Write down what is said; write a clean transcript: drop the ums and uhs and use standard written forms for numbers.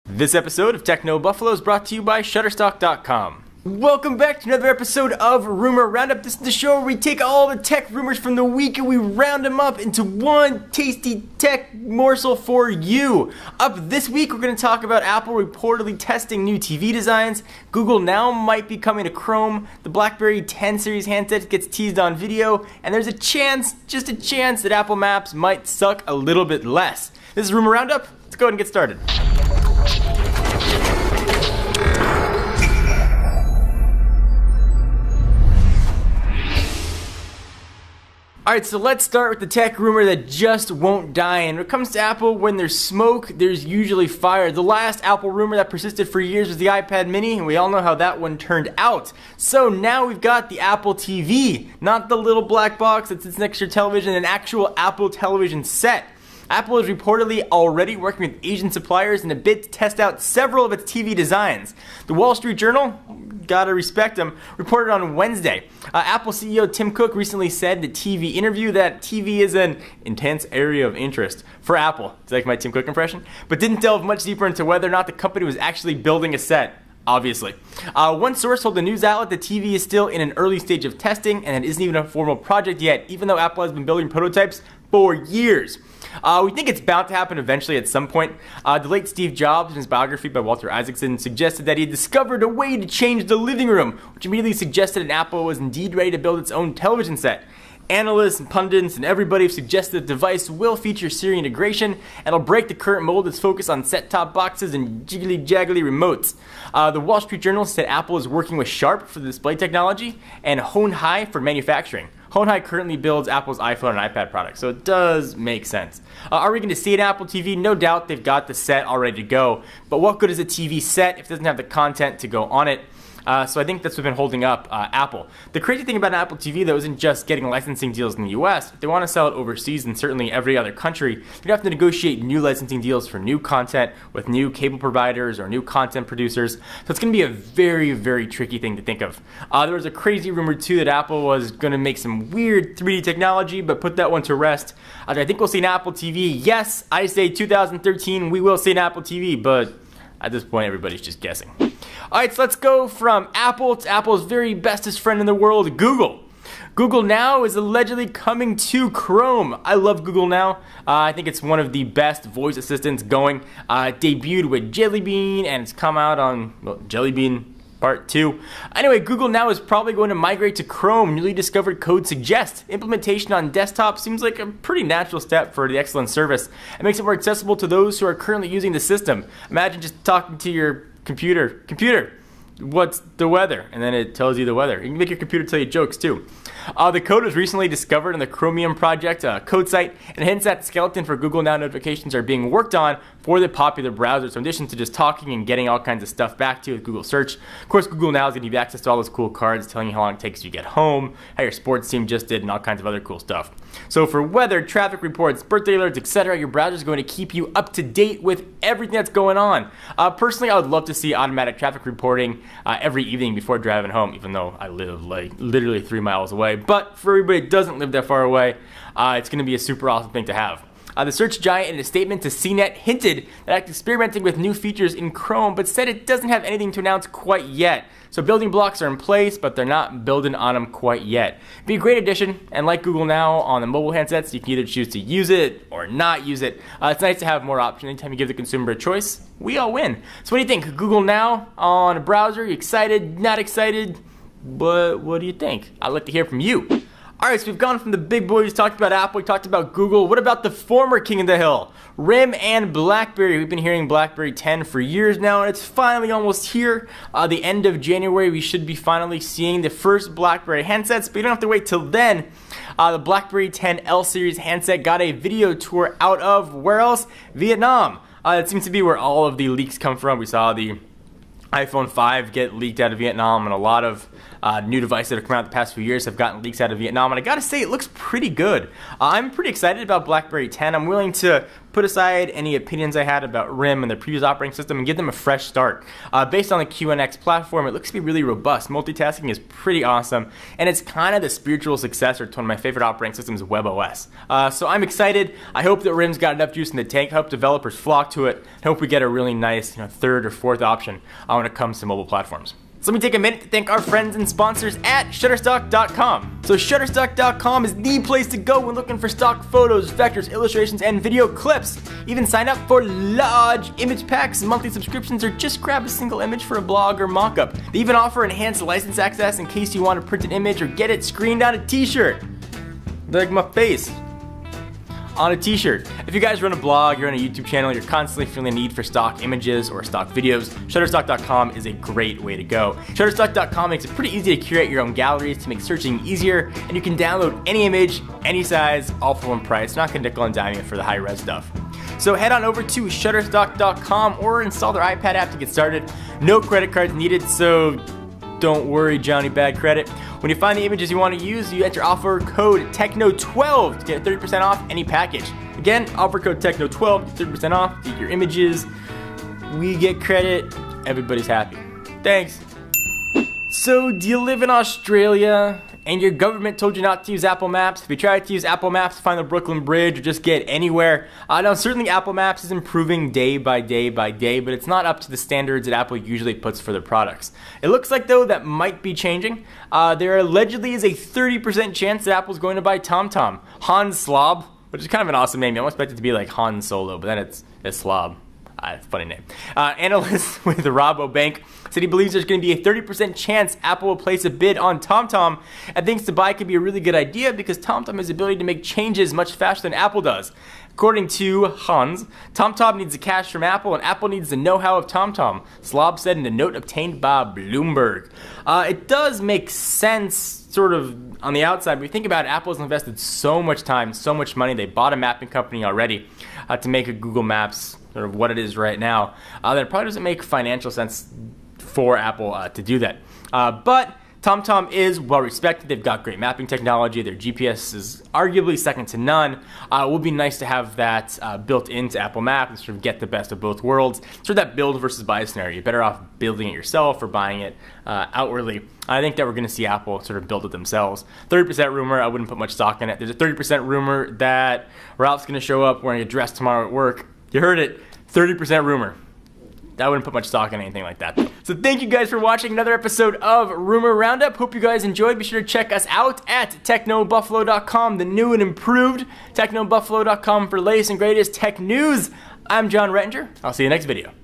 This episode of Techno Buffalo is brought to you by Shutterstock.com. Welcome back to another episode of Rumor Roundup. This is the show where we take all the tech rumors from the week and we round them up into one tasty tech morsel for you. Up this week, we're going to talk about Apple reportedly testing new TV designs. Google Now might be coming to Chrome. The Blackberry 10 series handset gets teased on video. And there's a chance, just a chance, that Apple Maps might suck a little bit less. This is Rumor Roundup. Let's go ahead and get started. Alright, so let's start with the tech rumor that just won't die. And when it comes to Apple, when there's smoke, there's usually fire. The last Apple rumor that persisted for years was the iPad mini, and we all know how that one turned out. So now we've got the Apple TV, not the little black box that sits next to your television, an actual Apple television set. Apple is reportedly already working with Asian suppliers in a bid to test out several of its TV designs. The Wall Street Journal, gotta respect him, reported on Wednesday. Apple CEO Tim Cook recently said in a TV interview that TV is an intense area of interest for Apple. Is that like my Tim Cook impression? But didn't delve much deeper into whether or not the company was actually building a set. Obviously. One source told the news outlet the TV is still in an early stage of testing and it isn't even a formal project yet, even though Apple has been building prototypes for years. We think it's bound to happen eventually at some point. The late Steve Jobs, in his biography by Walter Isaacson, suggested that he had discovered a way to change the living room, which immediately suggested that Apple was indeed ready to build its own television set. Analysts and pundits and everybody have suggested the device will feature Siri integration and it'll break the current mold that's focused on set-top boxes and jiggly-jaggly remotes. The Wall Street Journal said Apple is working with Sharp for the display technology and Honhai for manufacturing. Honhai currently builds Apple's iPhone and iPad products, so it does make sense. Are we going to see an Apple TV? No doubt they've got the set all ready to go, but what good is a TV set if it doesn't have the content to go on it? So I think that's what's been holding up Apple. The crazy thing about an Apple TV, though, isn't just getting licensing deals in the US. If they want to sell it overseas and certainly every other country, they'd have to negotiate new licensing deals for new content with new cable providers or new content producers. So it's going to be a very, very tricky thing to think of. There was a crazy rumor, too, that Apple was going to make some weird 3D technology, but put that one to rest. I think we'll see an Apple TV. Yes, I say 2013, we will see an Apple TV, but at this point, everybody's just guessing. Alright, so let's go from Apple to Apple's very bestest friend in the world, Google. Google Now is allegedly coming to Chrome. I love Google Now. I think it's one of the best voice assistants going. It debuted with Jelly Bean, and it's come out on Jelly Bean Part 2. Anyway, Google Now is probably going to migrate to Chrome. Newly discovered code suggests implementation on desktop seems like a pretty natural step for the excellent service. It makes it more accessible to those who are currently using the system. Imagine just talking to your computer, what's the weather? And then it tells you the weather. You can make your computer tell you jokes too. The code was recently discovered in the Chromium project code site and hints that the skeleton for Google Now notifications are being worked on for the popular browser. So in addition to just talking and getting all kinds of stuff back to you with Google Search, of course Google Now is going to give you access to all those cool cards telling you how long it takes you to get home, how your sports team just did, and all kinds of other cool stuff. So for weather, traffic reports, birthday alerts, etc., your browser is going to keep you up to date with everything that's going on. Personally, I would love to see automatic traffic reporting every evening before driving home, even though I live like literally 3 miles away. But for everybody that doesn't live that far away, it's going to be a super awesome thing to have. The search giant, in a statement to CNET, hinted that it's experimenting with new features in Chrome, but said it doesn't have anything to announce quite yet. So building blocks are in place, but they're not building on them quite yet. It'd be a great addition, and like Google Now on the mobile handsets, you can either choose to use it or not use it. It's nice to have more options. Anytime you give the consumer a choice, we all win. So what do you think? Google Now on a browser? You excited? Not excited? But what do you think? I'd like to hear from you. Alright, so we've gone from the big boys, talked about Apple, we talked about Google. What about the former king of the hill? RIM and Blackberry. We've been hearing Blackberry 10 for years now, and it's finally almost here. The end of January, we should be finally seeing the first Blackberry handsets, but you don't have to wait till then. The Blackberry 10 L series handset got a video tour out of, where else? Vietnam. It seems to be where all of the leaks come from. We saw the iPhone 5 get leaked out of Vietnam, and a lot of new devices that have come out the past few years have gotten leaks out of Vietnam, and I gotta say, it looks pretty good. I'm pretty excited about Blackberry 10. I'm willing to put put aside any opinions I had about RIM and their previous operating system and give them a fresh start. Based on the QNX platform, it looks to be really robust. Multitasking is pretty awesome, and it's kind of the spiritual successor to one of my favorite operating systems, WebOS. So I'm excited. I hope that RIM's got enough juice in the tank. I hope developers flock to it. I hope we get a really nice third or fourth option when it comes to mobile platforms. So let me take a minute to thank our friends and sponsors at Shutterstock.com. So Shutterstock.com is the place to go when looking for stock photos, vectors, illustrations, and video clips. Even sign up for large image packs, monthly subscriptions, or just grab a single image for a blog or mockup. They even offer enhanced license access in case you want to print an image or get it screened on a t-shirt. Like my face. On a t-shirt. If you guys run a blog, you're on a YouTube channel, you're constantly feeling the need for stock images or stock videos, Shutterstock.com is a great way to go. Shutterstock.com makes it pretty easy to curate your own galleries to make searching easier, and you can download any image, any size, all for one price. Not gonna nickel and dime you for the high-res stuff. So head on over to Shutterstock.com or install their iPad app to get started. No credit cards needed, so don't worry, Johnny Bad Credit. When you find the images you want to use, you enter offer code TECHNO12 to get 30% off any package. Again, offer code TECHNO12 to get 30% off, get your images, we get credit, everybody's happy. Thanks. So, do you live in Australia and your government told you not to use Apple Maps? Have you tried to use Apple Maps to find the Brooklyn Bridge or just get anywhere? Now, certainly Apple Maps is improving day by day by day, but it's not up to the standards that Apple usually puts for their products. It looks like, though, that might be changing. There allegedly is a 30% chance that Apple's going to buy TomTom. Hans Slob, which is kind of an awesome name. You almost expect it to be like Han Solo, but then it's Slob. Funny name. Analyst with Rabobank said he believes there's going to be a 30% chance Apple will place a bid on TomTom, and thinks to buy could be a really good idea because TomTom has the ability to make changes much faster than Apple does. According to Hans, TomTom needs the cash from Apple, and Apple needs the know-how of TomTom, Slob said in a note obtained by Bloomberg. It does make sense, sort of, on the outside. When you think about it, Apple has invested so much time, so much money. They bought a mapping company already to make a Google Maps sort of what it is right now. That it probably doesn't make financial sense for Apple to do that. But TomTom is well respected. They've got great mapping technology. Their GPS is arguably second to none. It would be nice to have that built into Apple Maps and sort of get the best of both worlds. Sort of that build versus buy scenario. You're better off building it yourself or buying it outwardly. I think that we're going to see Apple sort of build it themselves. 30% rumor, I wouldn't put much stock in it. There's a 30% rumor that Ralph's going to show up wearing a dress tomorrow at work. You heard it, 30% rumor. I wouldn't put much stock in anything like that. So thank you guys for watching another episode of Rumor Roundup. Hope you guys enjoyed. Be sure to check us out at technobuffalo.com, the new and improved technobuffalo.com for latest and greatest tech news. I'm John Rettinger. I'll see you next video.